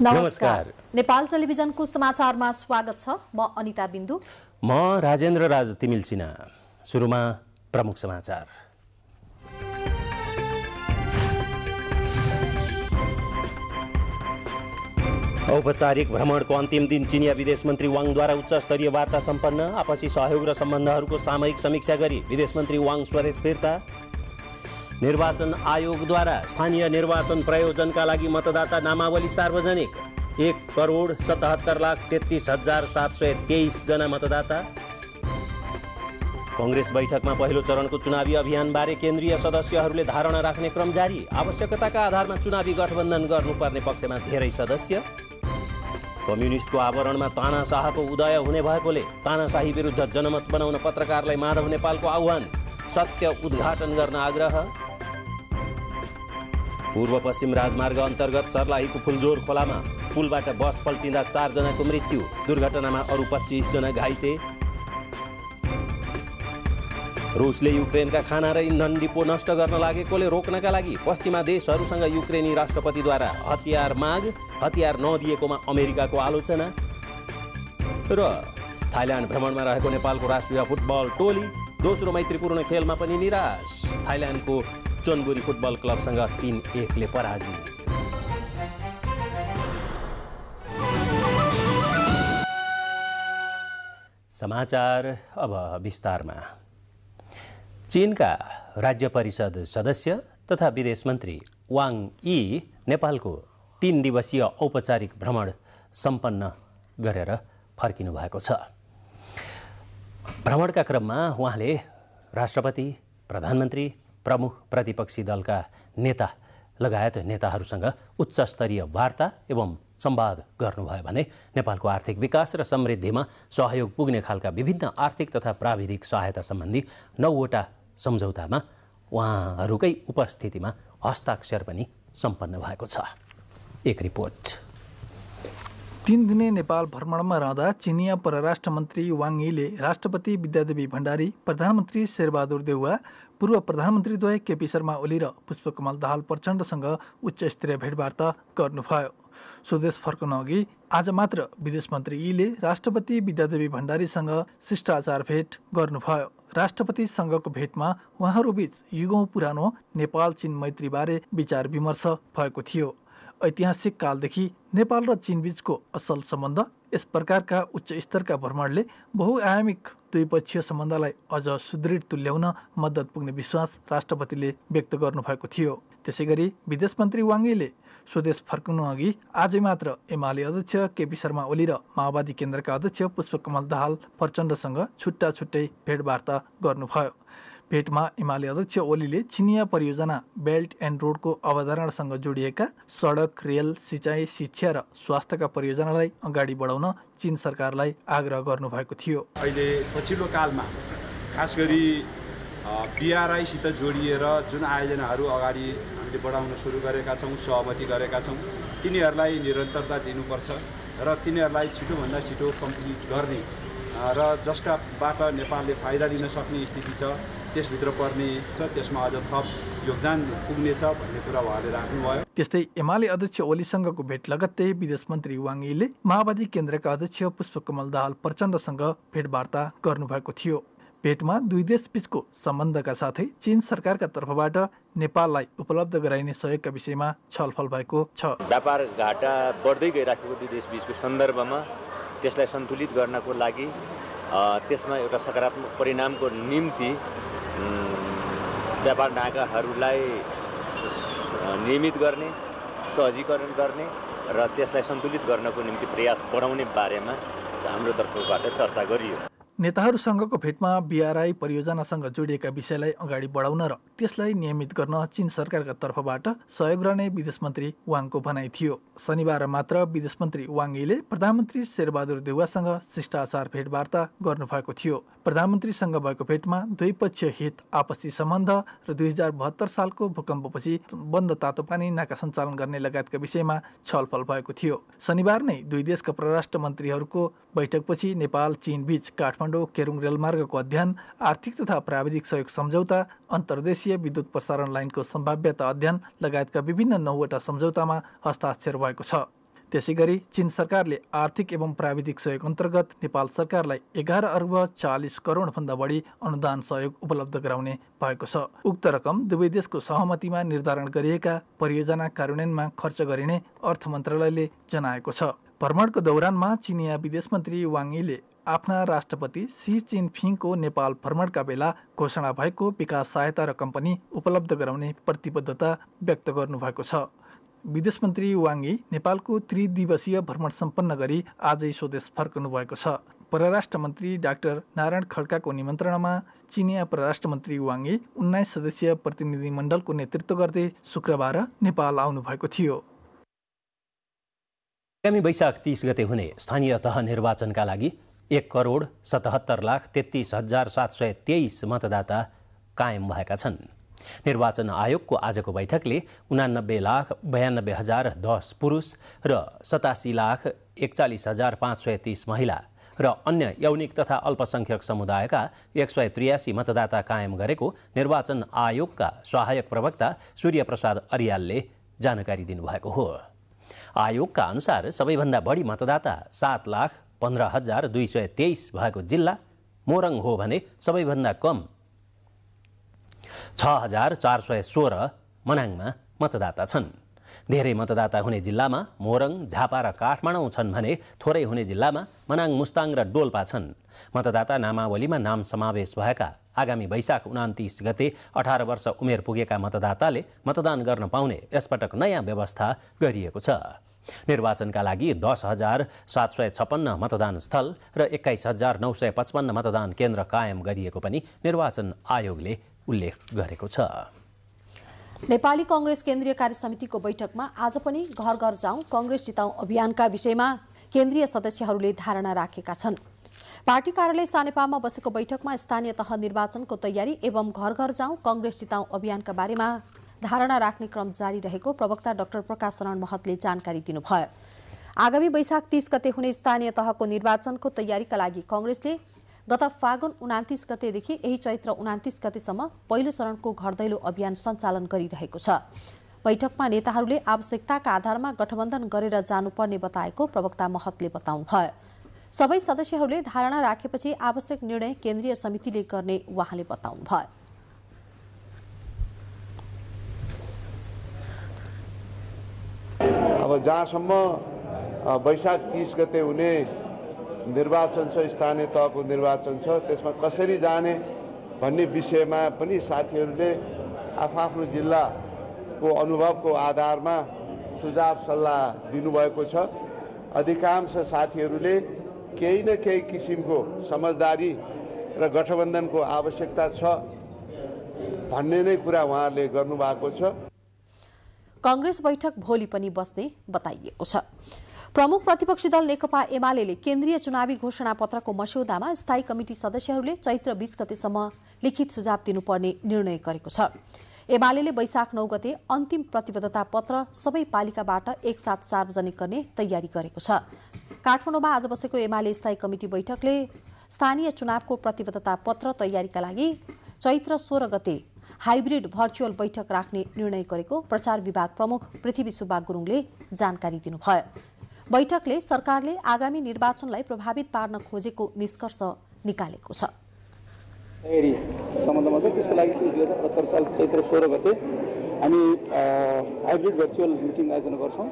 नमस्कार। नेपाल टेलिभिजनको समाचारमा स्वागत छ। म अनिता बिन्दु। म राजेन्द्र राज तिमिल सिन्हा। सुरुमा प्रमुख समाचार। औपचारिक भ्रमणको अन्तिम दिन चिनिया विदेश मन्त्री वाङद्वारा उच्च स्तरीय वार्ता सम्पन्न। आपसी सहयोग र सम्बन्धहरूको सामयिक समीक्षा गरी विदेश मन्त्री वाङ स्वदेश फिर्ता। निर्वाचन आयोगद्वारा स्थानीय निर्वाचन प्रयोजनका लागि मतदाता नामावली सार्वजनिक। 1,77,33,723 जना मतदाता। कांग्रेस बैठकमा पहिलो चरणको चुनावी अभियानबारे केन्द्रीय सदस्यहरूले धारणा राख्ने क्रम जारी। आवश्यकताका आधारमा चुनावी गठबन्धन गर्नुपर्ने पक्षमा धेरै सदस्य। कम्युनिस्टको आवरणमा तानाशाहको उदय हुने भएकोले तानाशाही विरुद्ध जनमत बनाउन पत्रकारलाई माधव नेपालको आह्वान। सत्य उद्घाटन गर्न आग्रह। पूर्व पश्चिम राजमार्ग अन्तर्गत सर्लाहीको फुलजोर खोलामा पुलबाट बस पल्टिँदा 4 जनाको मृत्यु। दुर्घटनामा अरू 25 जना घाइते। रुसले युक्रेनका खाना र इन्धन डिपो नष्ट गर्न लागेकोले रोक्नका लागि पश्चिमा देशहरूसँग युक्रेनी राष्ट्रपतिद्वारा हतियार माग। हतियार नदिएकोमा अमेरिकाको आलोचना। र थाइल्यान्ड भ्रमणमा रहेको नेपालको राष्ट्रिय फुटबल टोली दोस्रो मैत्रीपूर्ण खेलमा पनि निराश। थाइल्यान्डको चोनबुरी फुटबल क्लबसँग 3-1 ले पराजित। समाचार अब विस्तारमा। चीनका राज्य परिषद सदस्य तथा विदेश मन्त्री वाङ यी नेपालको 3 दिवसीय औपचारिक भ्रमण सम्पन्न गरेर फर्किनु भएको छ। भ्रमणका क्रममा उहाँले राष्ट्रपति, प्रधानमन्त्री, प्रमुख प्रतिपक्षी दलका नेता लगायत नेताहरूसँग उच्च स्तरीय वार्ता एवं संवाद गर्नुभयो भने नेपालको आर्थिक विकास र समृद्धिमा सहयोग पुग्ने खालका विभिन्न आर्थिक तथा प्राविधिक सहायता सम्बन्धी 9वटा सम्झौतामा उहाँहरूकै उपस्थितिमा हस्ताक्षर पनि सम्पन्न भएको छ। एक रिपोर्ट। 3 दिने नेपाल भ्रमणमा रहँदा चिनिया परराष्ट्र मन्त्री वाङ यीले राष्ट्रपति विद्यादेवी भण्डारी, प्रधानमन्त्री शेरबहादुर देउवा, पूर्व प्रधानमन्त्रीद्वय केपी शर्मा ओली र पुष्पकमल दाहाल प्रचण्डसँग उच्च स्तरीय भेटवार्ता गर्नुभयो। स्वदेश फर्कन अघि आज मात्र विदेश मन्त्री यीले राष्ट्रपति विद्यादेवी भण्डारीसँग शिष्टाचार भेट गर्नुभयो। राष्ट्रपतिसँगको भेटमा उहाँहरूबीच युगौं पुरानो नेपाल चीन मैत्रीबारे विचार विमर्श भएको थियो। ऐतिहासिक कालदेखि नेपाल र चीनबीचको असल सम्बन्ध, यस प्रकारका उच्च स्तरका भ्रमणले बहुआयामिक द्विपक्षीय सम्बन्धलाई अझ सुदृढ तुल्याउन मद्दत पुग्ने विश्वास राष्ट्रपतिले व्यक्त गर्नुभएको थियो। त्यसैगरी विदेश मन्त्री वाङ यीले स्वदेश फर्कनु अघि आजै मात्र एमाले अध्यक्ष केपी शर्मा ओली र माओवादी केन्द्रका अध्यक्ष पुष्पकमल दाहाल प्रचण्डसँग छुट्टा छुट्टै भेटवार्ता गर्नुभयो। भेटमा एमाले अध्यक्ष ओलीले चिनिया परियोजना बेल्ट एन्ड रोडको अवधारणासँग जोडिएका सडक, रेल, सिँचाइ, शिक्षा र स्वास्थ्यका परियोजनालाई अगाडि बढाउन चीन सरकारलाई आग्रह गर्नुभएको थियो। अहिले पछिल्लो कालमा खास गरी BRI-सित जोडिएर जुन आयोजनाहरू अगाडि हामीले बढाउन सुरु गरेका छौँ, सहमति गरेका छौँ, तिनीहरूलाई निरन्तरता दिनुपर्छ र तिनीहरूलाई छिटोभन्दा छिटो कम्प्लिट गर्ने र जसकाबाट नेपालले फाइदा लिन सक्ने स्थिति छ, त्यसभित्र पर्ने छ, त्यसमा अझ थप योगदान पुग्नेछ भन्ने कुरा उहाँले राख्नुभयो। त्यस्तै एमाले अध्यक्ष ओलीसँगको भेट लगत्तै विदेश मन्त्री वाङ यीले माओवादी केन्द्रका अध्यक्ष पुष्पकमल दाहाल प्रचण्डसँग भेटवार्ता गर्नुभएको थियो। भेटमा दुई देशबीचको सम्बन्धका साथै चीन सरकारका तर्फबाट नेपाललाई उपलब्ध गराइने सहयोगका विषयमा छलफल भएको छ। व्यापार घाटा बढ्दै गइराखेको दुई देशबीचको सन्दर्भमा त्यसलाई सन्तुलित गर्नको लागि त्यसमा एउटा सकारात्मक परिणामको निम्ति व्यापार नाकाहरूलाई नियमित गर्ने, सहजीकरण गर्ने र त्यसलाई सन्तुलित गर्नको निम्ति प्रयास बढाउने बारेमा हाम्रो तर्फबाट चर्चा गरियो। नेताहरूसँगको भेटमा BRI परियोजनासँग जोडिएका विषयलाई अगाडि बढाउन र त्यसलाई नियमित गर्न चीन सरकारका तर्फबाट सहयोग रहने विदेश मन्त्री वाङको भनाइ थियो। शनिबार मात्र विदेश मन्त्री वाङ यीले प्रधानमन्त्री शेरबहादुर देउवासँग शिष्टाचार भेटवार्ता गर्नुभएको थियो। प्रधानमन्त्रीसँग भएको भेटमा द्विपक्षीय हित, आपसी सम्बन्ध र 2072 सालको भूकम्पपछि बन्द तातोपानी नाका सञ्चालन गर्ने लगायतका विषयमा छलफल भएको थियो। शनिबार नै दुई देशका परराष्ट्र मन्त्रीहरूको बैठकपछि नेपाल चीन बीच काठमाडौँ केरुङ रेलमार्गको अध्ययन, आर्थिक तथा प्राविधिक सहयोग सम्झौता, अन्तर्देशीय विद्युत प्रसारण लाइनको सम्भाव्यता अध्ययन लगायतका विभिन्न 9वटा सम्झौतामा हस्ताक्षर भएको छ। त्यसैगरी चीन सरकारले आर्थिक एवं प्राविधिक सहयोग अन्तर्गत नेपाल सरकारलाई 11 अर्ब 40 करोड भन्दा बढी अनुदान सहयोग उपलब्ध गराउने भएको छ। उक्त रकम दुवै देशको सहमतिमा निर्धारण गरिएका परियोजना कार्यान्वयनमा खर्च गरिने अर्थ मन्त्रालयले जनाएको छ। भ्रमणको दौरानमा चिनिया विदेश मन्त्री वाङ यीले आफ्ना राष्ट्रपति सी जिनपिङको नेपाल भ्रमणका बेला घोषणा भएको विकास सहायता रकम पनि उपलब्ध गराउने प्रतिबद्धता व्यक्त गर्नुभएको छ। विदेश मन्त्री वाङ यी नेपालको त्रिदिवसीय भ्रमण सम्पन्न गरी आजै स्वदेश फर्कनु भएको छ। परराष्ट्र मन्त्री डाक्टर नारायण खड्काको निमन्त्रणामा चिनिया परराष्ट्र मन्त्री वाङ यी 19 सदस्यीय प्रतिनिधि मण्डलको नेतृत्व गर्दै शुक्रबार नेपाल आउनु भएको थियो। आगामी वैशाख 30 गते हुने स्थानीय तह निर्वाचनका लागि 1,77,33,723 मतदाता कायम भएका छन्। निर्वाचन आयोगको आजको बैठकले 89,92,010 पुरुष र 87,41,530 महिला र अन्य यौनिक तथा अल्पसंख्यक समुदायका 183 मतदाता कायम गरेको निर्वाचन आयोगका सहायक प्रवक्ता सूर्य प्रसाद अर्यालले जानकारी दिनुभएको हो। आयोगका अनुसार सबैभन्दा बढी मतदाता 7,15,223 भएको जिल्ला मोरङ हो भने सबैभन्दा कम 6,416 मनाङमा मतदाता छन्। धेरै मतदाता हुने जिल्लामा मोरङ, झापा र काठमाडौँ छन् भने थोरै हुने जिल्लामा मनाङ, मुस्ताङ र डोल्पा छन्। मतदाता नामावलीमा नाम समावेश भएका आगामी वैशाख 29 गते 18 वर्ष उमेर पुगेका मतदाताले मतदान गर्न पाउने यसपटक नयाँ व्यवस्था गरिएको छ। निर्वाचनका लागि 10,756 मतदान स्थल र 21,955 मतदान केन्द्र कायम गरिएको पनि निर्वाचन आयोगले उल्लेख गरेको छ। नेपाली कांग्रेस केन्द्रीय कार्य समितिको बैठकमा आज पनि घर घर जाउँ कांग्रेस जिताउँ अभियानका विषयमा केन्द्रीय सदस्यहरूले धारणा राखेका छन्। पार्टी कार्यालय सानेपामा बसेको बैठकमा स्थानीय तह निर्वाचनको तयारी एवं घर घर जाउँ कांग्रेस जिताउँ अभियानका बारेमा धारणा राख्ने क्रम जारी रहेको प्रवक्ता डाक्टर प्रकाश शरण महतले जानकारी दिनुभयो। आगामी वैशाख 30 गते हुने स्थानीय तहको निर्वाचनको तयारीका लागि कांग्रेसले गत फागुन 29 गतेदेखि यही चैत्र 29 गतेसम्म पहिलो चरणको घर दैलो अभियान सञ्चालन गरिरहेको छ। बैठकमा नेताहरूले आवश्यकताका आधारमा गठबन्धन गरेर जानुपर्ने बताएको प्रवक्ता महतले बताउनुभयो। सबै सदस्यहरूले धारणा राखेपछि आवश्यक निर्णय केन्द्रीय समितिले गर्ने उहाँले बताउनुभयो। अब जहाँसम्म वैशाख 30 गते हुने निर्वाचन छ, स्थानीय तहको निर्वाचन छ, त्यसमा कसरी जाने भन्ने विषयमा पनि साथीहरूले आफ्नो जिल्लाको अनुभवको आधारमा सुझाव सल्लाह दिनुभएको छ। अधिकांश साथीहरूले केही न केही किसिमको समझदारी र गठबन्धनको आवश्यकता छ भन्ने नै कुरा उहाँहरूले गर्नुभएको छ। कांग्रेस बैठक भोलि पनि बस्ने बताइएको छ। प्रमुख प्रतिपक्षी दल नेकपा एमाले केन्द्रीय चुनावी घोषणा पत्रको मस्यौदामा स्थायी कमिटी सदस्यहरूले चैत्र 20 गतेसम्म लिखित सुझाव दिनुपर्ने निर्णय गरेको छ। एमाले वैशाख 9 गते अन्तिम प्रतिबद्धता पत्र सबै पालिकाबाट एकसाथ सार्वजनिक गर्ने तयारी गरेको छ। काठमाडौँमा आज बसेको एमाले स्थायी कमिटी बैठकले स्थानीय चुनावको प्रतिबद्धता पत्र तयारीका लागि चैत्र 16 गते हाइब्रिड भर्चुअल बैठक राख्ने निर्णय गरेको प्रचार विभाग प्रमुख पृथ्वी सुब्बा गुरुङले जानकारी दिनुभयो। बैठकले सरकारले आगामी निर्वाचनलाई प्रभावित पार्न खोजेको निष्कर्ष निकालेको छ। सम्बन्धमा चाहिँ त्यसको लागि 2078 साल चैत्र 16 गते हामी हाइब्रिड भर्चुअल मिटिङ आयोजना गर्छौँ।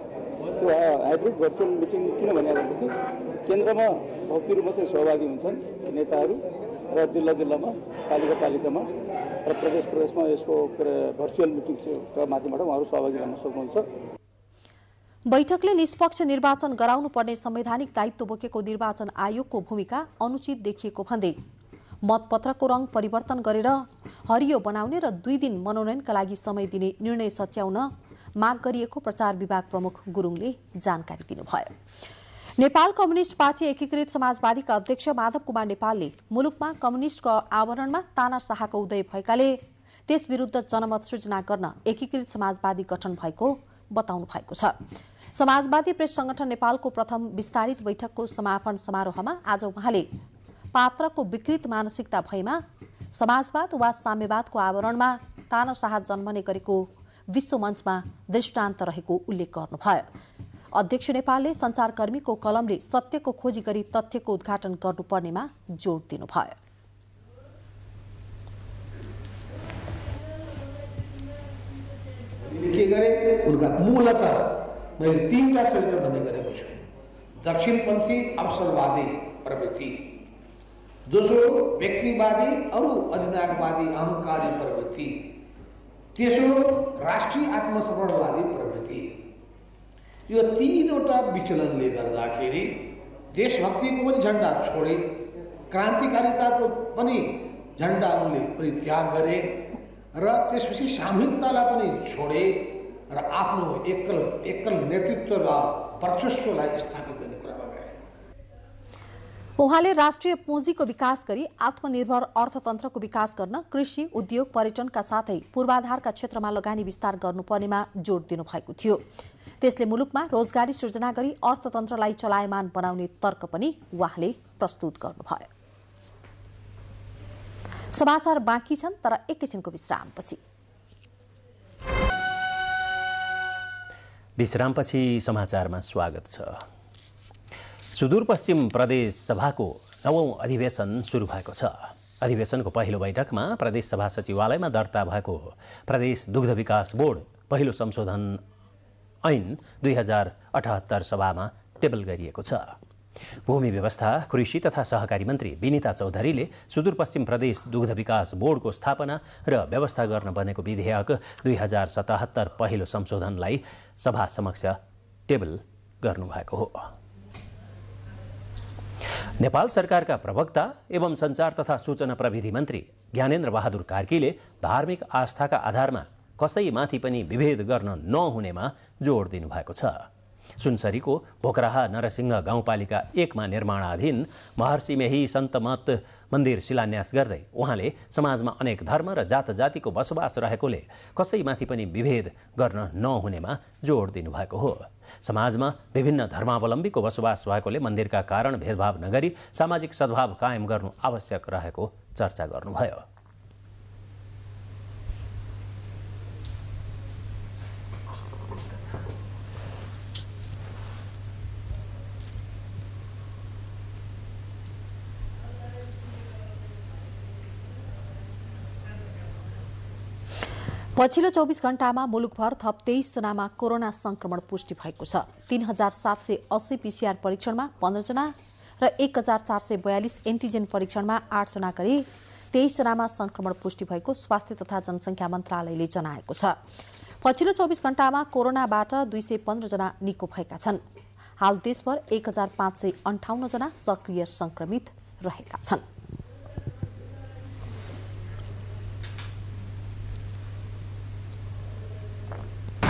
त्यो हाइब्रिड भर्चुअल मिटिङ किन भनेदेखि केन्द्रमा भौतिक रूपमा चाहिँ सहभागी हुन्छन् नेताहरू र जिल्लामा पालिकामा र प्रदेशमा यसको भर्चुअल मिटिङका माध्यमबाट उहाँहरू सहभागी हुन सक्नुहुन्छ। बैठकले निष्पक्ष निर्वाचन गराउनु पर्ने संवैधानिक दायित्व बोकेको निर्वाचन आयोगको भूमिका अनुचित देखिएको भन्दै मतपत्रको रङ परिवर्तन गरेर हरियो बनाउने र 2 दिन मनोनयनका लागि समय दिने निर्णय सच्याउन माग गरिएको प्रचार विभाग प्रमुख गुरुङले जानकारी दिनुभयो। नेपाल कम्युनिस्ट पार्टी एकीकृत समाजवादीका अध्यक्ष माधव कुमार नेपालले मुलुकमा कम्युनिस्टको आवरणमा तानाशाहको उदय भएकाले त्यस विरुद्ध जनमत सृजना गर्न एकीकृत समाजवादी गठन भएको बताउनु भएको छ। समाजवादी प्रेस संगठन नेपालको प्रथम विस्तारित बैठकको समापन समारोहमा आज उहाँले पात्रको विकृत मानसिकता भएमा समाजवाद वा साम्यवादको आवरणमा तानाशाह जन्मने गरेको विश्व मञ्चमा दृष्टान्त रहेको उल्लेख गर्नुभयो। अध्यक्ष नेपालले सञ्चारकर्मीको कलमले सत्यको खोजी गरी तथ्यको उद्घाटन गर्नुपर्नेमा जोड दिनुभयो। के गरे उनका मूलतः मैले 3टा चरित्र भन्ने गरेको छु। दक्षिणपन्थी अवसरवादी प्रवृत्ति, दोस्रो व्यक्तिवादी अरू अधिनायकवादी अहंकारी प्रवृत्ति, तेस्रो राष्ट्रिय आत्मसमर्पणवादी प्रवृत्ति। यो 3वटा विचलनले गर्दाखेरि देशभक्तिको पनि झण्डा छोडे, क्रान्तिकारिताको पनि झण्डा उनले परित्याग गरे र त्यसपछि सामूहिकतालाई पनि छोडे र आफ्नो एकल नेतृत्व र वर्चस्वलाई स्थापित गर्ने कुरामा गए। उहाँले राष्ट्रिय पुँजीको विकास गरी आत्मनिर्भर अर्थतन्त्रको विकास गर्न कृषि, उद्योग, पर्यटनका साथै पूर्वाधारका क्षेत्रमा लगानी विस्तार गर्नुपर्नेमा जोड दिनुभएको थियो। त्यसले मुलुकमा रोजगारी सृजना गरी अर्थतन्त्रलाई चलायमान बनाउने तर्क पनि उहाँले प्रस्तुत गर्नुभयो। समाचार बाँकी छन् तर एकैछिनको विश्रामपछि। विश्रामपछि समाचारमा स्वागत छ। सुदूरपश्चिम प्रदेश सभाको 9औं अधिवेशन सुरु भएको छ। अधिवेशनको पहिलो बैठकमा प्रदेश सभा सचिवालयमा दर्ता भएको प्रदेश दुग्ध विकास बोर्ड पहिलो संशोधन ऐन 2078 सभामा टेबल गरिएको छ। भूमि व्यवस्था, कृषि तथा सहकारी मन्त्री विनिता चौधरीले सुदूरपश्चिम प्रदेश दुग्ध विकास बोर्डको स्थापना र व्यवस्था गर्न बनेको विधेयक 2077 पहिलो संशोधनलाई सभा समक्ष टेबल गर्नुभएको हो। नेपाल सरकारका प्रवक्ता एवं सञ्चार तथा सूचना प्रविधि मन्त्री ज्ञानेन्द्र बहादुर कार्कीले धार्मिक आस्थाका आधारमा कसैमाथि पनि विभेद गर्न नहुनेमा जोड दिनुभएको छ। सुनसरीको भोकराहा नरसिंह गाउँपालिका 1 मा निर्माणाधीन महर्षि मेही सन्तमत मन्दिर शिलान्यास गर्दै उहाँले समाजमा अनेक धर्म र जात जातिको बसोबास रहेकोले कसैमाथि पनि विभेद गर्न नहुनेमा जोड दिनुभएको हो। समाजमा विभिन्न धर्मावलम्बीको बसोबास भएकोले मन्दिरका कारण भेदभाव नगरी सामाजिक सद्भाव कायम गर्नु आवश्यक रहेको चर्चा गर्नुभयो। पछिल्लो 24 घण्टामा मुलुकभर थप 23 जनामा कोरोना संक्रमण पुष्टि भएको छ। 3780 पीसीआर परीक्षणमा 15 जना र 1442 एन्टिजेन परीक्षणमा 8 जना गरी 23 जनामा संक्रमण पुष्टि भएको स्वास्थ्य तथा जनसङ्ख्या मन्त्रालयले जनाएको छ। पछिल्लो 24 घण्टामा कोरोनाबाट 215 जना निको भएका छन्। हाल देशभर 1558 जना सक्रिय संक्रमित रहेका छन्।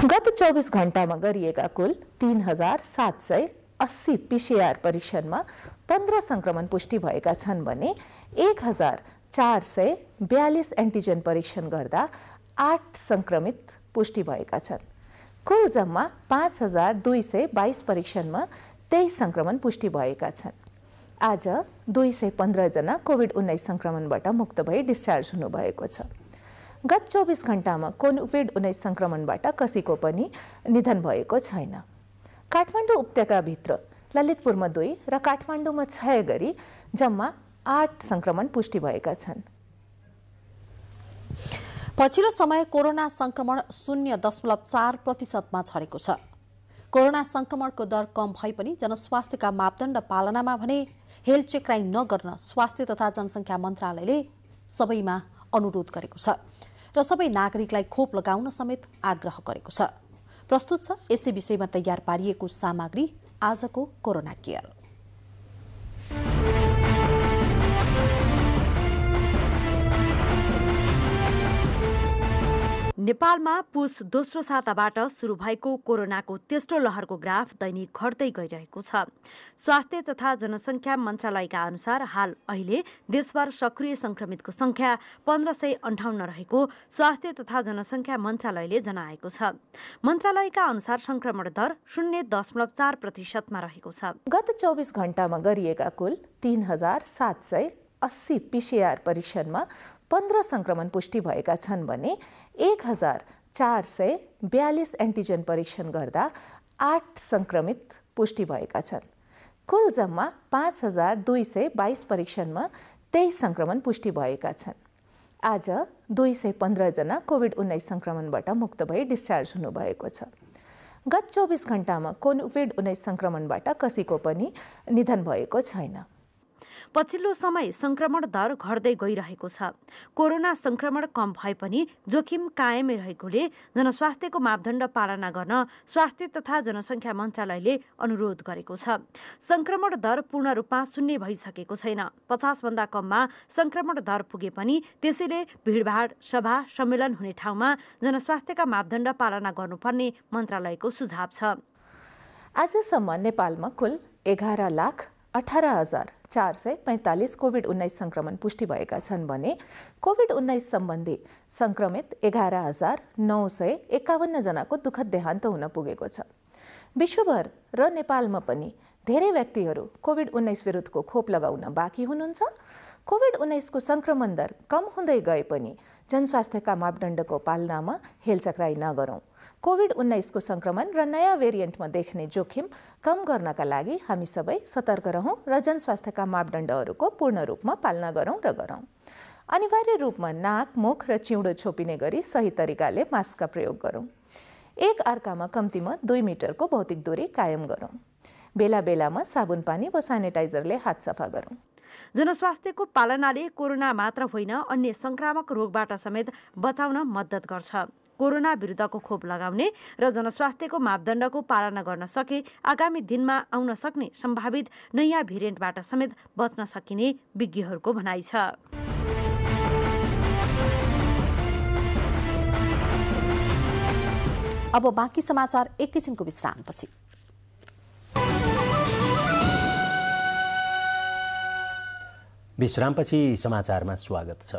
गत 24 घण्टामा गरिएका कुल 3780 पीसीआर परीक्षणमा 15 संक्रमण पुष्टि भएका छन् भने 1442 एन्टिजेन परीक्षण गर्दा 8 संक्रमित पुष्टि भएका छन्। कुल जम्मा 5222 परीक्षणमा 23 संक्रमण पुष्टि भएका छन्। आज 215 जना कोभिड-19 संक्रमणबाट मुक्त भई डिस्चार्ज हुनुभएको छ। गत 24 घण्टामा कोभिड-19 संक्रमणबाट कसैको पनि निधन भएको छैन। काठमाडौँ उपत्यकाभित्र ललितपुरमा 2 र काठमाडौँमा 6 गरी जम्मा 8 संक्रमण पुष्टि भएका छन्। पछिल्लो समय कोरोना संक्रमण 0.4% मा झरेको छ। कोरोना संक्रमणको दर कम भए पनि जनस्वास्थ्यका मापदण्ड पालनामा भने हेल्थ चेक नगर्न स्वास्थ्य तथा जनसङ्ख्या मन्त्रालयले सबैमा अनुरोध गरेको छ र सबै नागरिकलाई खोप लगाउन समेत आग्रह गरेको छ। प्रस्तुत छ यसै विषयमा तयार पारिएको सामग्री आजको कोरोना केयर। नेपालमा पुस दोस्रो साताबाट सुरु भएको कोरोनाको तेस्रो लहरको ग्राफ दैनिक घट्दै गइरहेको छ। स्वास्थ्य तथा जनसङ्ख्या मन्त्रालयका अनुसार हाल अहिले देशभर सक्रिय संक्रमितको संख्या 1558 रहेको स्वास्थ्य तथा जनसङ्ख्या मन्त्रालयले जनाएको छ। मन्त्रालयका अनुसार संक्रमण दर 0.4% मा रहेको छ। गत 24 घण्टामा गरिएका कुल 3780 पीसीआर परीक्षणमा 15 संक्रमण पुष्टि भएका छन् भने 1442 एन्टिजेन परीक्षण गर्दा 8 संक्रमित पुष्टि भएका छन्। कुल जम्मा 5222 परीक्षणमा 23 संक्रमण पुष्टि भएका छन्। आज 215 जना कोभिड-19 संक्रमणबाट मुक्त भई डिस्चार्ज हुनुभएको छ। गत 24 घण्टामा कोभिड-19 संक्रमणबाट कसैको पनि निधन भएको छैन। पछिल्लो समय संक्रमण दर घट्दै गइरहेको छ। कोरोना संक्रमण कम भए पनि जोखिम कायमै रहेकोले जनस्वास्थ्यको मापदण्ड पालना गर्न स्वास्थ्य तथा जनसङ्ख्या मन्त्रालयले अनुरोध गरेको छ। संक्रमण दर पूर्ण रूपमा शून्य भइसकेको छैन। 50 भन्दा कममा संक्रमण दर पुगे पनि त्यसैले भिडभाड, सभा, सम्मेलन हुने ठाउँमा जनस्वास्थ्यका मापदण्ड पालना गर्नुपर्ने मन्त्रालयको सुझाव छ। आजसम्म नेपालमा कुल 11,18,445 कोभिड-19 संक्रमण पुष्टि भएका छन् भने कोभिड-19 सम्बन्धी संक्रमित 11,951 जनाको दुःखद देहान्त हुन पुगेको छ। विश्वभर र नेपालमा पनि धेरै व्यक्तिहरू कोभिड-19 विरुद्धको खोप लगाउन बाँकी हुनुहुन्छ। कोभिड-19 को संक्रमण दर कम हुँदै गए पनि जनस्वास्थ्यका मापदण्डको पालनामा हेलचक्राइ नगरौं। कोभिड-19 को संक्रमण र नयाँ भेरिएन्टमा देख्ने जोखिम कम गर्नका लागि हामी सबै सतर्क रहौं र जनस्वास्थ्यका मापदण्डहरूको पूर्ण रूपमा पालना गरौं र गरौं। अनिवार्य रूपमा नाक, मुख र चिउँडो छोपिने गरी सही तरिकाले मास्कका प्रयोग गरौं। एक अर्कामा कम्तीमा 2 मिटरको भौतिक दूरी कायम गरौं। बेला बेलामा साबुन पानी वा सेनिटाइजरले हात सफा गरौं। जनस्वास्थ्यको पालनाले कोरोना मात्र होइन अन्य संक्रामक रोगबाट समेत बचाउन मद्दत गर्छ। कोरोना विरुद्धको खोप लगाउने र जनस्वास्थ्यको मापदण्डको पालना गर्न सके आगामी दिनमा आउन सक्ने सम्भावित नयाँ भेरिएन्टबाट समेत बच्न सकिने विज्ञहरूको भनाइ छ। अब बाँकी समाचार एकैछिनको विश्रामपछि। विश्रामपछि समाचारमा स्वागत छ।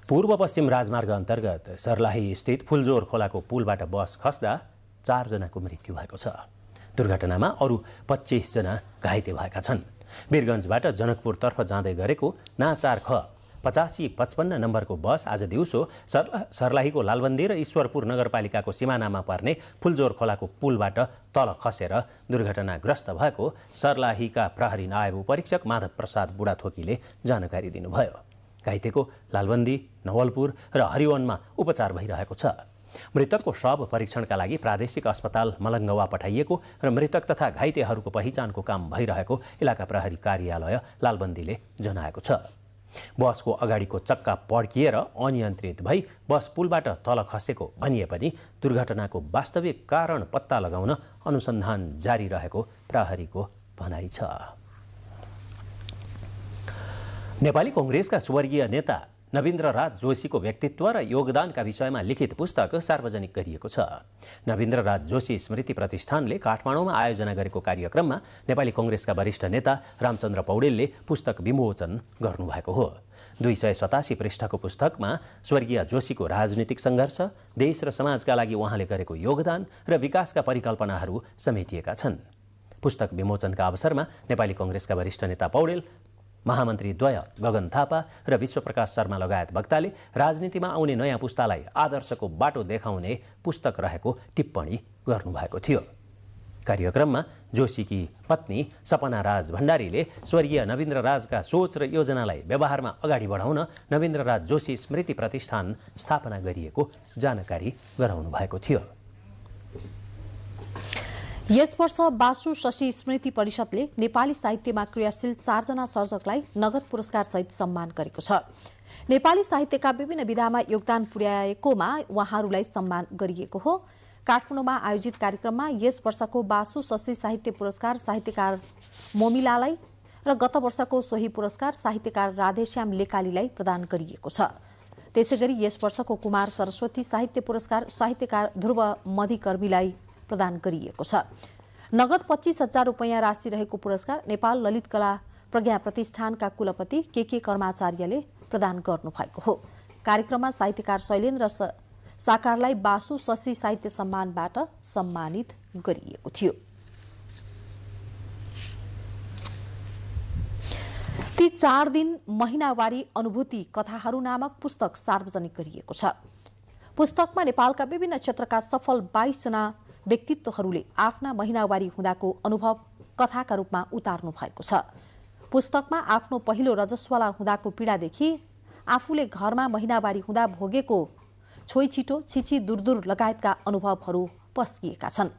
पूर्व पश्चिम राजमार्ग अन्तर्गत सर्लाही स्थित फुलजोर खोलाको पुलबाट बस खस्दा 4 जनाको मृत्यु भएको छ। दुर्घटनामा अरू 25 जना घाइते भएका छन्। वीरगञ्जबाट जनकपुरतर्फ जाँदै गरेको ना 4 ख 8555 नम्बरको बस आज दिउँसो सर्लाहीको लालबन्दी र ईश्वरपुर नगरपालिकाको सिमानामा पर्ने फुलजोर खोलाको पुलबाट तल खसेर दुर्घटनाग्रस्त भएको सर्लाहीका प्रहरी नायब उपरीक्षक माधव प्रसाद बुढाथोकीले जानकारी दिनुभयो। घाइतेको लालबन्दी, नवलपुर र हरिवनमा उपचार भइरहेको छ। मृतकको शव परीक्षणका लागि प्रादेशिक अस्पताल मलङ्गवा पठाइएको र मृतक तथा घाइतेहरूको पहिचानको काम भइरहेको इलाका प्रहरी कार्यालय लालबन्दीले जनाएको छ। बसको अगाडिको चक्का पड्किएर अनियन्त्रित भई बस पुलबाट तल खसेको भनिए पनि दुर्घटनाको वास्तविक कारण पत्ता लगाउन अनुसन्धान जारी रहेको प्रहरीको भनाइ छ। नेपाली कांग्रेसका स्वर्गीय नेता नवीन्द्र राज जोशीको व्यक्तित्व र योगदानका विषयमा लिखित पुस्तक सार्वजनिक गरिएको छ। नवीन्द्र राज जोशी स्मृति प्रतिष्ठानले काठमाडौँमा आयोजना गरेको कार्यक्रममा नेपाली कांग्रेसका वरिष्ठ नेता रामचन्द्र पौडेलले पुस्तक विमोचन गर्नुभएको हो। 287 पृष्ठको पुस्तकमा स्वर्गीय जोशीको राजनीतिक सङ्घर्ष, देश र समाजका लागि उहाँले गरेको योगदान र विकासका परिकल्पनाहरू समेटिएका छन्। पुस्तक विमोचनका अवसरमा नेपाली कांग्रेसका वरिष्ठ नेता पौडेल, महामन्त्री द्वय गगन थापा र विश्वप्रकाश शर्मा लगायत वक्ताले राजनीतिमा आउने नयाँ पुस्तालाई आदर्शको बाटो देखाउने पुस्तक रहेको टिप्पणी गर्नुभएको थियो। कार्यक्रममा जोशीकी पत्नी सपना राज भण्डारीले स्वर्गीय नवीन्द्र राजका सोच र योजनालाई व्यवहारमा अगाडि बढाउन नवीन्द्र राज जोशी स्मृति प्रतिष्ठान स्थापना गरिएको जानकारी गराउनु भएको थियो। यस वर्ष बासु शशी स्मृति परिषदले नेपाली साहित्यमा क्रियाशील 4 जना सर्जकलाई नगद पुरस्कार सहित सम्मान गरेको छ। नेपाली साहित्यका विभिन्न विधामा योगदान पुर्याएकोमा उहाँहरूलाई सम्मान गरिएको हो। काठमाडौँमा आयोजित कार्यक्रममा यस वर्षको बासु शशी साहित्य पुरस्कार साहित्यकार मोमिलालाई र गत वर्षको सोही पुरस्कार साहित्यकार राधेश्याम लेकालीलाई प्रदान गरिएको छ। त्यसैगरी यस वर्षको कुमार सरस्वती साहित्य पुरस्कार साहित्यकार ध्रुव मधिकर्मीलाई प्रदान गरिएको छ। नगद 25,000 रुपैयाँ राशि रहेको पुरस्कार नेपाल ललित कला प्रज्ञा प्रतिष्ठानका कुलपति के कर्माचार्यले प्रदान गर्नुभएको हो। कार्यक्रममा साहित्यकार शैलेन्द्र साकारलाई बासु शशी साहित्य सम्मानबाट सम्मानित गरिएको थियो। ती 4 दिन महिनावारी अनुभूति कथाहरू नामक पुस्तक सार्वजनिक गरिएको छ। पुस्तकमा नेपालका विभिन्न क्षेत्रका सफल 22 जना व्यक्तित्वहरूले आफ्ना महिनावारी हुँदाको अनुभव कथाका रूपमा उतार्नु भएको छ। पुस्तकमा आफ्नो पहिलो रजस्वला हुँदाको पीडादेखि आफूले घरमा महिनावारी हुँदा भोगेको छोइछिटो, छिछि, दुरदुर लगायतका अनुभवहरू पस्किएका छन्।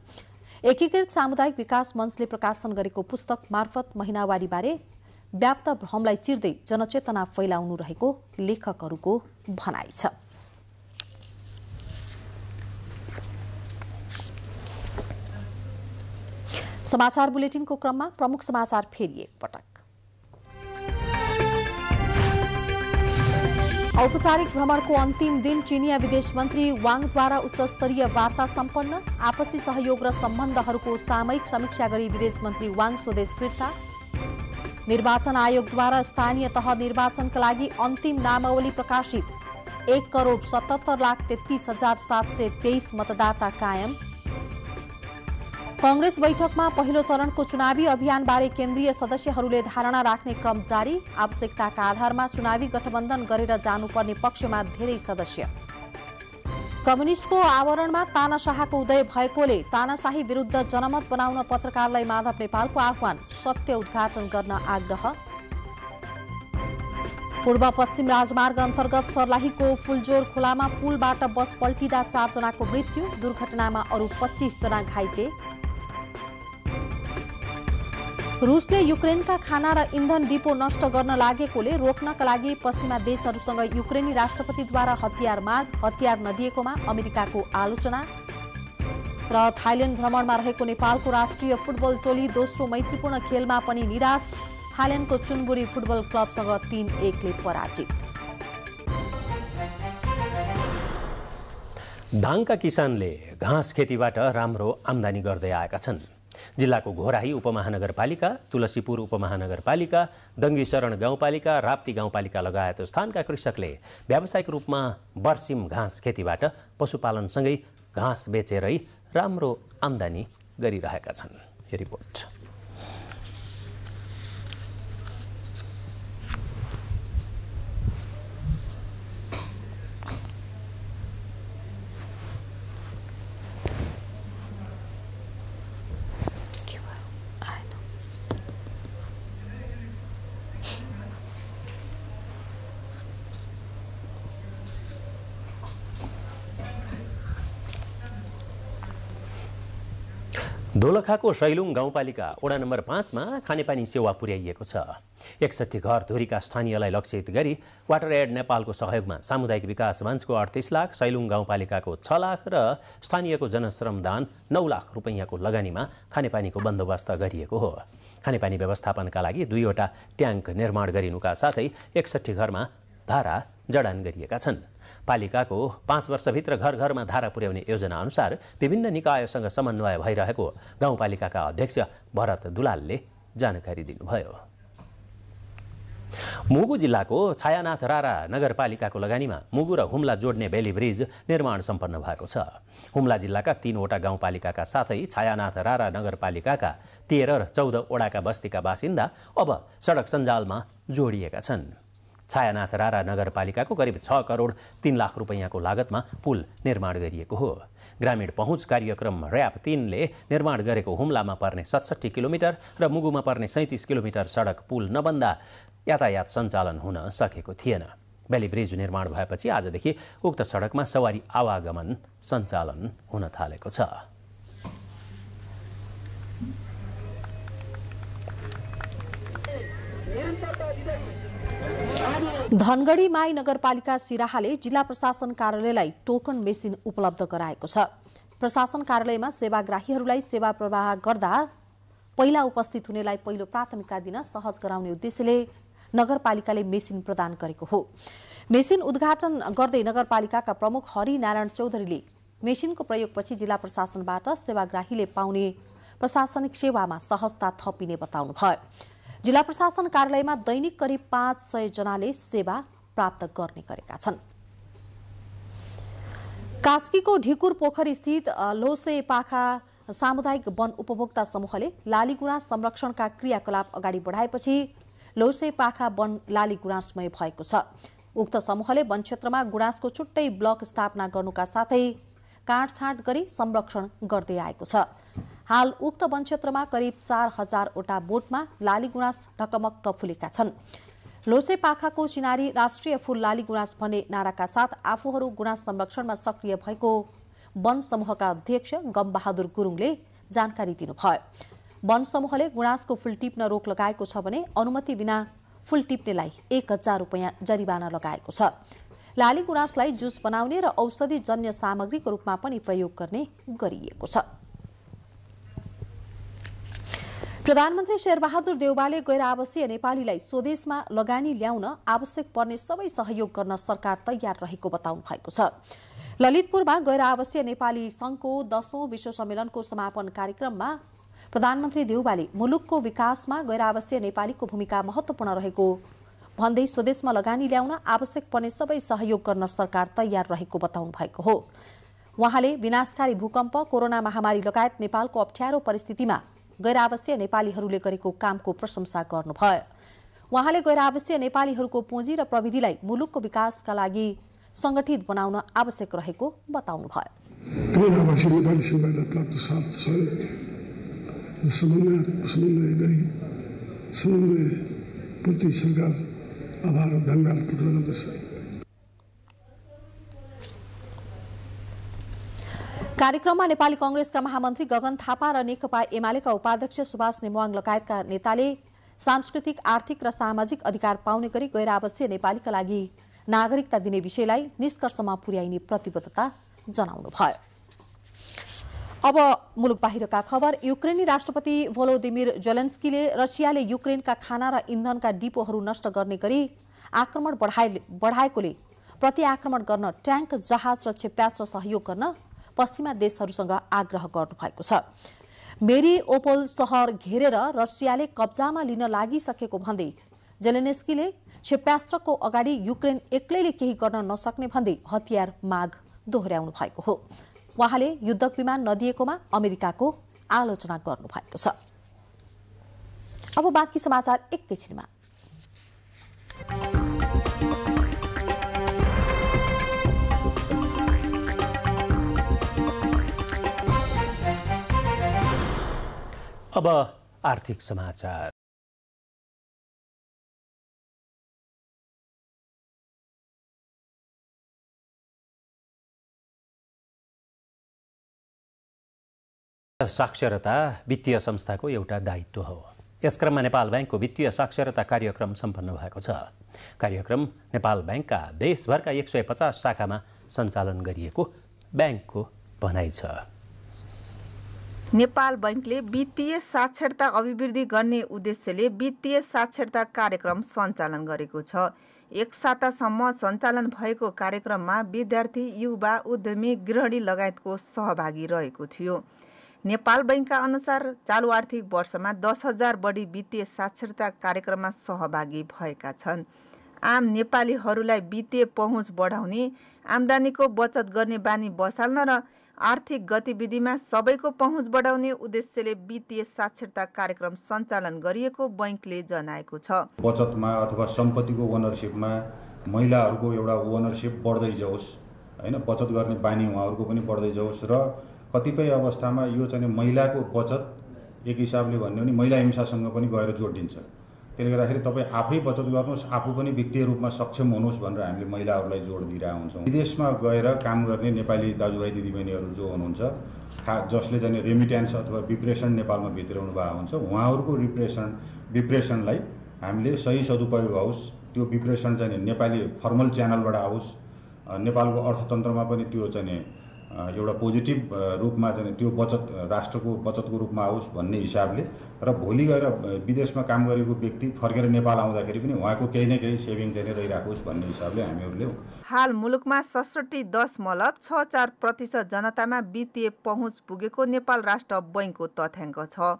एकीकृत सामुदायिक विकास मञ्चले प्रकाशन गरेको पुस्तक मार्फत महिनावारीबारे व्याप्त भ्रमलाई चिर्दै जनचेतना फैलाउनु रहेको लेखकहरूको भनाइ छ। समाचार बुलेटिनको क्रममा प्रमुख समाचार फेरि एकपटक। औपचारिक भ्रमणको अन्तिम दिन चीनिया विदेश मन्त्री वाङद्वारा उच्चस्तरीय वार्ता सम्पन्न। आपसी सहयोग र सम्बन्धहरूको सामयिक समीक्षा गरी विदेश मन्त्री वाङ स्वदेश फिर्ता। निर्वाचन आयोगद्वारा स्थानीय तह निर्वाचनका लागि अन्तिम नामावली प्रकाशित। 1,77,33,723 मतदाता कायम। कांग्रेस बैठकमा पहिलो चरणको चुनावी अभियानबारे केन्द्रीय सदस्यहरूले धारणा राख्ने क्रम जारी। आवश्यकताका आधारमा चुनावी गठबन्धन गरेर जानुपर्ने पक्षमा धेरै सदस्य। कम्युनिस्टको आवरणमा तानाशाहको उदय भएकोले तानाशाही विरुद्ध जनमत बनाउन पत्रकारलाई माधव नेपालको आह्वान। सत्य उद्घाटन गर्न आग्रह। पूर्व पश्चिम राजमार्ग अन्तर्गत सर्लाहीको फुलजोर खोलामा पुलबाट बस पल्टिँदा 4 जनाको मृत्यु। दुर्घटनामा अरू 25 जना घाइते। रुसले युक्रेनका खाना र इन्धन डिपो नष्ट गर्न लागेकोले रोक्नका लागि पश्चिमा देशहरूसँग युक्रेनी राष्ट्रपतिद्वारा हतियार माग। हतियार नदिएकोमा अमेरिकाको आलोचना। र थाइल्याण्ड भ्रमणमा रहेको नेपालको राष्ट्रिय फुटबल टोली दोस्रो मैत्रीपूर्ण खेलमा पनि निराश। थाइल्याण्डको चुनबुरी फुटबल क्लबसँग 3-1 ले पराजित। दाङका किसानले घाँस खेतीबाट राम्रो आम्दानी गर्दै आएका छन्। जिल्लाको घोराही उपमहानगरपालिका, तुलसीपुर उपमहानगरपालिका, दङ्गीशरण गाउँपालिका, राप्ती गाउँपालिका लगायत स्थानका कृषकले व्यावसायिक रूपमा बर्सिम घाँस खेतीबाट पशुपालनसँगै घाँस बेचेरै राम्रो आम्दानी गरिरहेका छन्। यो रिपोर्ट। दोलखाको सैलुङ गाउँपालिका वडा नम्बर 5 मा खानेपानी सेवा पुर्याइएको छ। 61 घर धुरीका स्थानीयलाई लक्षित गरी वाटर एड नेपालको सहयोगमा सामुदायिक विकास मञ्चको 38 लाख, सैलुङ गाउँपालिकाको 6 लाख र स्थानीयको जनश्रम दान 9 लाख रुपैयाँको लगानीमा खानेपानीको बन्दोबस्त गरिएको हो। खानेपानी व्यवस्थापनका लागि 2 वटा ट्याङ्क निर्माण गरिनुका साथै 61 घरमा धारा जडान गरिएका छन्। पालिकाको 5 वर्षभित्र घर घरमा धारा पुर्याउने योजना अनुसार विभिन्न निकायसँग समन्वय भइरहेको गाउँपालिकाका अध्यक्ष भरत दुलालले जानकारी दिनुभयो। मुगु जिल्लाको छायानाथ रारा नगरपालिकाको लगानीमा मुगु र हुम्ला जोड्ने बेली ब्रिज निर्माण सम्पन्न भएको छ। हुम्ला जिल्लाका 3 वटा गाउँपालिकाका साथै छायानाथ रारा नगरपालिकाका 13 र 14 वडाका बस्तीका बासिन्दा अब सडक सञ्जालमा जोडिएका छन्। छायानाथ रारा नगरपालिकाको करिब 6 करोड 3 लाख रुपैयाँको लागतमा पुल निर्माण गरिएको हो। ग्रामीण पहुँच कार्यक्रम र्याप 3 ले निर्माण गरेको हुम्लामा पर्ने 67 किलोमिटर र मुगुमा पर्ने 37 किलोमिटर सडक पुल नबन्दा यातायात सञ्चालन हुन सकेको थिएन। बेली ब्रिज निर्माण भएपछि आजदेखि उक्त सडकमा सवारी आवागमन सञ्चालन हुन थालेको छ। धनगढी माई नगरपालिका सिराहाले जिल्ला प्रशासन कार्यालयलाई टोकन मेसिन उपलब्ध गराएको छ। प्रशासन कार्यालयमा सेवाग्राहीहरूलाई सेवा प्रवाह गर्दा पहिला उपस्थित हुनेलाई पहिलो प्राथमिकता दिन सहज गराउने उद्देश्यले नगरपालिकाले मेसिन प्रदान गरेको हो। मेसिन उद्घाटन गर्दै नगरपालिकाका प्रमुख हरिनारायण चौधरीले मेसिनको प्रयोगपछि जिल्ला प्रशासनबाट सेवाग्राहीले पाउने प्रशासनिक सेवामा सहजता थपिने बताउनुभयो। जिल्ला प्रशासन कार्यालयमा दैनिक करिब 500 जनाले सेवा प्राप्त गर्ने गरेका छन्। कास्कीको ढिकुर पोखरी स्थित लोसे पाखा सामुदायिक वन उपभोक्ता समूहले लालीगुराँस संरक्षणका क्रियाकलाप अगाडि बढाएपछि लोसे पाखा वन लालीगुराँसमय भएको छ। उक्त समूहले वन क्षेत्रमा गुराँसको छुट्टै ब्लक स्थापना गर्नुका साथै काटछाँट गरी संरक्षण गर्दै आएको छ। हाल उक्त वन क्षेत्रमा करिब 4000 वटा बोटमा लाली गुराँस ढकमक्क फुलेका छन्। लोसे पाखाको चिनारी राष्ट्रिय फूल लाली गुराँस भन्ने नाराका साथ आफूहरू गुराँस संरक्षणमा सक्रिय भएको वन समूहका अध्यक्ष गमबहादुर गुरुङले जानकारी दिनुभयो। वन समूहले गुराँसको फूल टिप्न रोक लगाएको छ भने अनुमति बिना फूल टिप्नेलाई 1000 रुपैयाँ जरिवाना लगाएको छ। लाली गुराँसलाई जुस बनाउने र औषधि जन्य सामग्रीको रूपमा पनि प्रयोग गर्ने गरिएको छ। प्रधानमन्त्री शेरबहादुर देउवाले गैर आवासीय नेपालीलाई स्वदेशमा लगानी ल्याउन आवश्यक पर्ने सबै सहयोग गर्न सरकार तयार रहेको बताउनु भएको छ। ललितपुरमा गैर आवासीय नेपाली संघको 10औं विश्व सम्मेलनको समापन कार्यक्रममा प्रधानमन्त्री देउवाले मुलुकको विकासमा गैर आवासीय नेपालीको भूमिका महत्वपूर्ण रहेको भन्दै स्वदेशमा लगानी ल्याउन आवश्यक पर्ने सबै सहयोग गर्न सरकार तयार रहेको बताउनु भएको हो। उहाँले विनाशकारी भूकम्प, कोरोना महामारी लगायत नेपालको अप्ठ्यारो परिस्थितिमा गैर आवासीय नेपालीहरूले गरेको कामको प्रशंसा गर्नुभयो। उहाँले गैर आवासीय नेपालीहरूको पुँजी र प्रविधिलाई मुलुकको विकासका लागि संगठित बनाउन आवश्यक रहेको बताउनुभयो। गैर आवासीय नेपाली समुदायलाई प्राप्त साथ सहयोग र समन्वय गरी समन्वयप्रति सरकार आभार र धन्यवाद प्रकट गर्दछ। कार्यक्रममा नेपाली कांग्रेसका महामन्त्री गगन थापा र नेकपा एमालेका उपाध्यक्ष सुभाष नेमुवाङ लगायतका नेताले सांस्कृतिक, आर्थिक र सामाजिक अधिकार पाउने गरी गैर आवासीय नेपालीका लागि नागरिकता दिने विषयलाई निष्कर्षमा पुर्याइने प्रतिबद्धता जनाउनुभयो। अब मुलुक बाहिरका खबर। युक्रेनी राष्ट्रपति भोलोदिमिर जेलेन्स्कीले रसियाले युक्रेनका खाना र इन्धनका डिपोहरू नष्ट गर्ने गरी आक्रमण बढाएकोले प्रति आक्रमण गर्न ट्याङ्क, जहाज र क्षेप्यास्त्र सहयोग गर्न पश्चिमा देशहरूसँग आग्रह गर्नुभएको छ। मेरिओपोल शहर घेरेर रसियाले कब्जामा लिन लागिसकेको भन्दै जेलेन्स्कीले क्षेप्यास्त्रको अगाडि युक्रेन एक्लैले केही गर्न नसक्ने भन्दै हतियार माग दोहोर्याउनु भएको हो। उहाँले युद्धक विमान नदिएकोमा अमेरिकाको आलोचना गर्नुभएको छ। अब बाँकी समाचार एकैछिनमा। अब आर्थिक समाचार। साक्षरता वित्तीय संस्थाको एउटा दायित्व हो। यस क्रममा नेपाल बैंकको वित्तीय साक्षरता कार्यक्रम सम्पन्न भएको छ। कार्यक्रम नेपाल बैंकका देशभरका 150 शाखामा सञ्चालन गरिएको बैंकको भनाइ छ। नेपाल बैंकले वित्तीय साक्षरता अभिवृद्धि गर्ने उद्देश्यले वित्तीय साक्षरता कार्यक्रम सञ्चालन गरेको छ। एक सातासम्म सञ्चालन भएको कार्यक्रममा विद्यार्थी, युवा, उद्यमी, गृहिणी लगायतको सहभागी रहेको थियो। नेपाल बैंकका अनुसार चालु आर्थिक वर्षमा 10,000 बढी वित्तीय साक्षरता कार्यक्रममा सहभागी भएका छन्। आम नेपालीहरूलाई वित्तीय पहुँच बढाउने, आम्दानीको बचत गर्ने बानी बसाल्न र आर्थिक गतिविधिमा सबैको पहुँच बढाउने उद्देश्यले वित्तीय साक्षरता कार्यक्रम सञ्चालन गरिएको बैंकले जनाएको छ। बचतमा अथवा सम्पत्तिको ओनरसिपमा महिलाहरूको एउटा ओनरसिप बढ्दै जाओस्, हैन, बचत गर्ने बानी उहाँहरूको पनि बढ्दै जाओस् र कतिपय अवस्थामा यो चाहिँ महिलाको बचत एक हिसाबले भन्ने हो भने महिला हिंसासँग पनि गएर जोडिन्छ। त्यसले गर्दाखेरि तपाईँ आफै बचत गर्नुहोस्, आफू पनि वित्तीय रूपमा सक्षम हुनुहोस् भनेर हामीले महिलाहरूलाई जोड दिइरहेका हुन्छौँ। विदेशमा गएर काम गर्ने नेपाली दाजुभाइ दिदीबहिनीहरू जो हुनुहुन्छ, जसले चाहिँ रेमिट्यान्स अथवा विप्रेषण नेपालमा भित्राउनु भएको हुन्छ, उहाँहरूको विप्रेषणलाई हामीले सही सदुपयोग होस्, त्यो विप्रेषण चाहिँ नेपाली फर्मल च्यानलबाट आओस्, नेपालको अर्थतन्त्रमा पनि त्यो चाहिँ एउटा पोजिटिभ रूपमा चाहिँ त्यो बचत राष्ट्रको बचतको रूपमा आओस् भन्ने हिसाबले र भोलि गएर विदेशमा काम गरेको व्यक्ति फर्केर नेपाल आउँदाखेरि पनि उहाँको केही न केही सेभिङ चाहिँ रहिराखोस् भन्ने हिसाबले हामीहरूले हाल मुलुकमा 66.64% जनतामा वित्तीय पहुँच पुगेको नेपाल राष्ट्र बैंकको तथ्याङ्क छ।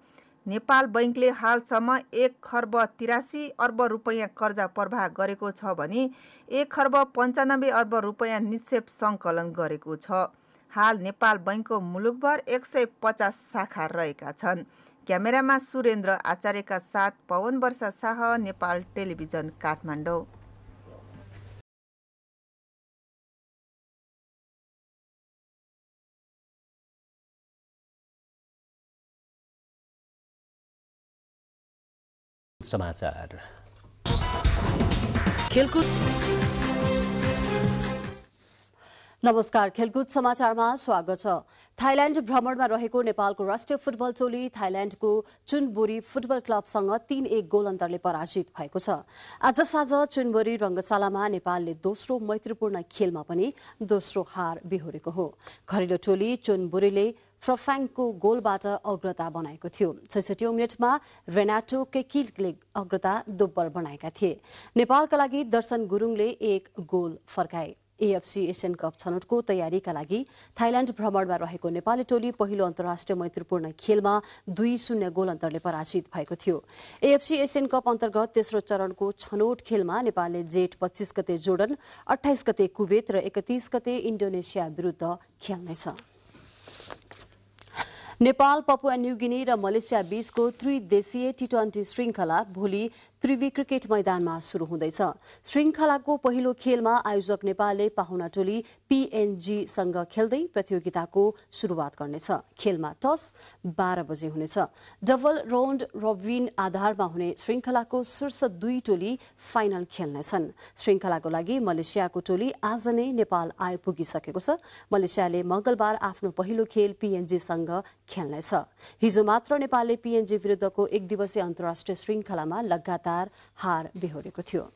नेपाल बैंकले हालसम्म 1,83 अर्ब रुपैयाँ कर्जा प्रवाह गरेको छ भने 1,95 अर्ब रुपैयाँ निक्षेप सङ्कलन गरेको छ। हाल नेपाल बैंकको मुलुकभर 150 शाखा रहेका छन्। क्यामेरामा सुरेन्द्र आचार्यका साथ पवन वर्षा शाह, नेपाल टेलिभिजन, काठमाडौँ। समाचार। नमस्कार, खेलकुद समाचारमा स्वागत छ। थाइल्याण्ड भ्रमणमा रहेको नेपालको राष्ट्रिय फुटबल टोली थाइल्याण्डको चुनबुरी फुटबल क्लबसँग 3-1 गोल अन्तरले पराजित भएको छ। आज साँझ चुनबुरी रंगशालामा नेपालले दोस्रो मैत्रीपूर्ण खेलमा पनि दोस्रो हार बेहोरेको हो। घरेलु टोली चुनबुरीले फ्रफ्याङको गोलबाट अग्रता बनाएको थियो। 66औं मिनेटमा रेनाटो केकिलले अग्रता दोब्बर बनाएका थिए। नेपालका लागि दर्शन गुरुङले 1 गोल फर्काए। एएफसी एशियन कप छनौटको तयारीका लागि थाइल्याण्ड भ्रमणमा रहेको नेपाली टोली पहिलो अन्तर्राष्ट्रिय मैत्रीपूर्ण खेलमा 2-0 गोल अन्तरले पराजित भएको थियो। एएफसी एशियन कप अन्तर्गत तेस्रो चरणको छनौट खेलमा नेपालले जेठ 25 गते जोर्डन, 28 गते कुवेत र 31 गते इन्डोनेसिया विरुद्ध खेल्नेछ। नेपाल, पपुवा न्युगिनी र मलेसिया बीचको त्रिदेशीय टी20 श्रृंखला भोलि त्रिवी क्रिकेट मैदानमा शुरू हुँदैछ। श्रृंखलाको पहिलो खेलमा आयोजक नेपालले पाहुना टोली पीएनजीसँग खेल्दै प्रतियोगिताको शुरूआत गर्नेछ। खेलमा टस 12 बजे हुनेछ। डबल राउन्ड रबिन आधारमा हुने श्रृंखलाको शीर्ष 2 टोली फाइनल खेल्नेछन्। श्रृंखलाको लागि मलेसियाको टोली आज नै नेपाल आइपुगिसकेको छ। मलेसियाले मंगलबार आफ्नो पहिलो खेल पीएनजीसँग खेल्नेछ। हिजो मात्र नेपालले पीएनजी विरुद्धको 1 दिवसीय अन्तर्राष्ट्रिय श्रृंखलामा लगातार हार बेहोरेको थियो।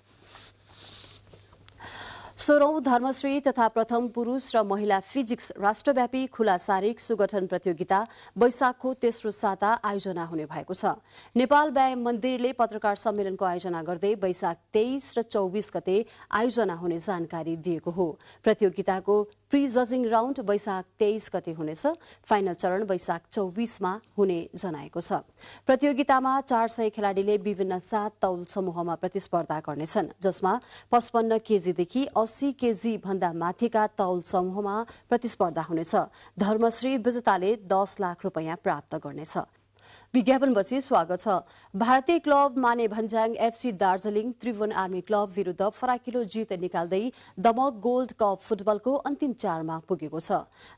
16औं धर्मश्री तथा प्रथम पुरुष र महिला फिजिक्स राष्ट्रव्यापी खुला शारीरिक सुगठन प्रतियोगिता वैशाखको तेस्रो साता आयोजना हुने भएको छ। नेपाल व्यायाम मन्दिरले पत्रकार सम्मेलनको आयोजना गर्दै वैशाख 23 र 24 गते आयोजना हुने जानकारी दिएको हो। प्रतियोगिताको प्री जजिङ राउन्ड वैशाख 23 गते हुनेछ। फाइनल चरण वैशाख 24 मा हुने जनाएको छ। प्रतियोगितामा 400 खेलाडीले विभिन्न 7 तौल समूहमा प्रतिस्पर्धा गर्नेछन्, जसमा 55 केजीदेखि 80 केजी भन्दा माथिका तौल समूहमा प्रतिस्पर्धा हुनेछ। धर्मश्री विजेताले 10 लाख रुपैयाँ प्राप्त गर्नेछ। विज्ञापनपछि स्वागत छ। भारतीय क्लब माने Bhanjyang FC Darjeeling Tribhuvan army club विरुद्ध फराकिलो जित निकाल्दै दमक गोल्ड कप फुटबलको अन्तिम 4मा पुगेको छ।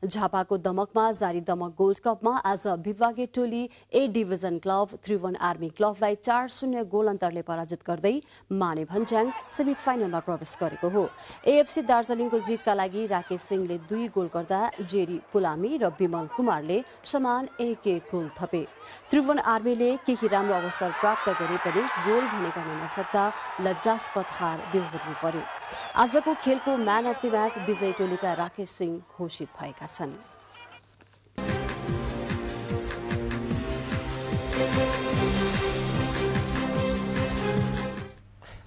झापाको दमकमा जारी दमक गोल्ड कपमा आज विभागीय टोली A division club Tribhuvan army क्लबलाई 4-0 गोल अन्तरले पराजित गर्दै माने भन्ज्याङ सेमी फाइनलमा प्रवेश गरेको हो। एएफसी दार्जिलिङको जितका लागि राकेश सिंहले 2 गोल गर्दा जेरी पुलामी र विमल कुमारले समान 1-1 गोल थपे। त्रिभुवन आर्मीले केही राम्रो अवसर प्राप्त गरे पनि गोल भने गर्न नसक्दा लज्जास्पद हार बेहोर्नु पर्यो। आजको खेलको म्यान अफ द म्याच विजयी टोलीका राकेश सिंह घोषित भएका छन्।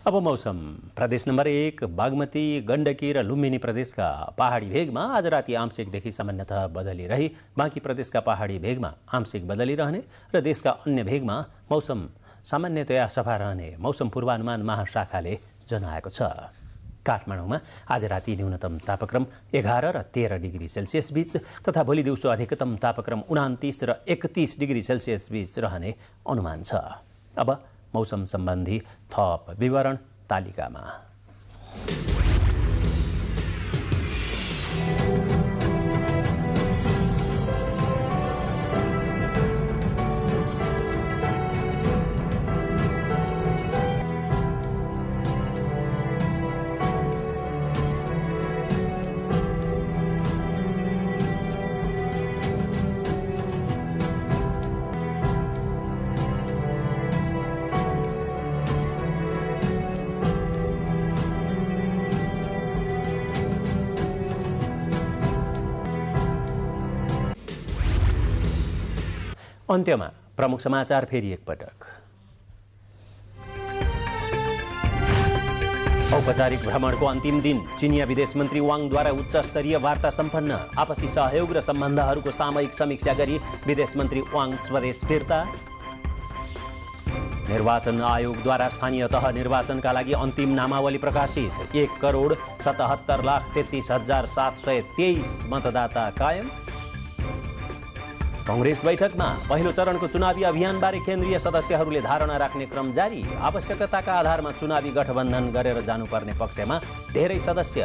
अब मौसम। प्रदेश नम्बर 1 बागमती, गण्डकी र लुम्बिनी प्रदेशका पहाडी भेगमा आज राति आंशिकदेखि सामान्यतः बदली रही बाँकी प्रदेशका पहाडी भेगमा आंशिक बदली रहने र देशका अन्य भेगमा मौसम सामान्यतया सफा रहने मौसम पूर्वानुमान महाशाखाले जनाएको छ। काठमाडौँमा आज राति न्यूनतम तापक्रम 11 र 13 डिग्री सेल्सियस बीच तथा भोलि दिउँसो अधिकतम तापक्रम 29 र 31 डिग्री सेल्सियस बीच रहने अनुमान छ। अब मौसम सम्बन्धी थप विवरण तालिकामा। अन्त्यमा प्रमुख समाचार फेरि एकपटक। औपचारिक भ्रमणको अन्तिम दिन चिनिया विदेश मन्त्री वाङद्वारा उच्च स्तरीय वार्ता सम्पन्न। आपसी सहयोग र सम्बन्धहरूको सामयिक समीक्षा गरी विदेश मन्त्री वाङ स्वदेश फिर्ता। निर्वाचन आयोगद्वारा स्थानीय तह निर्वाचनका लागि अन्तिम नामावली प्रकाशित। 1,77,33,723 मतदाता कायम। कांग्रेस बैठकमा पहिलो चरणको चुनावी अभियानबारे केन्द्रीय सदस्यहरूले धारणा राख्ने क्रम जारी। आवश्यकताका आधारमा चुनावी गठबन्धन गरेर जानुपर्ने पक्षमा धेरै सदस्य।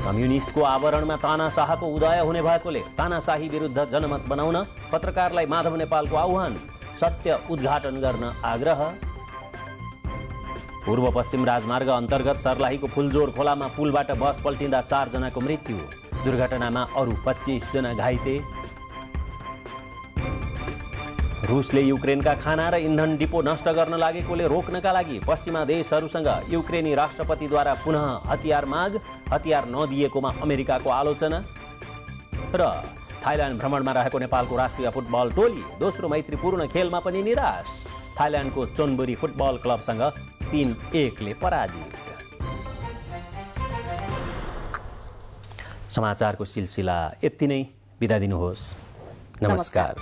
कम्युनिस्टको आवरणमा तानाशाहको उदय हुने भएकोले तानाशाही विरुद्ध जनमत बनाउन पत्रकारलाई माधव नेपालको आह्वान। सत्य उद्घाटन गर्न आग्रह। पूर्व पश्चिम राजमार्ग अन्तर्गत सर्लाहीको फुलजोर खोलामा पुलबाट बस पल्टिँदा 4 जनाको मृत्यु, दुर्घटनामा अरू 25 जना घाइते। रुसले युक्रेनका खाना र इन्धन डिपो नष्ट गर्न लागेकोले रोक्नका लागि पश्चिमा देशहरूसँग युक्रेनी राष्ट्रपतिद्वारा पुनः हतियार माग, हतियार नदिएकोमा अमेरिकाको आलोचना। र थाइल्यान्ड भ्रमणमा रहेको नेपालको राष्ट्रिय फुटबल टोली दोस्रो मैत्रीपूर्ण खेलमा पनि निराश, थाइल्यान्डको चोनबुरी फुटबल क्लबसँग 3-1 ले पराजित। समाचारको सिलसिला यति नै, बिदा दिनुहोस्, नमस्कार।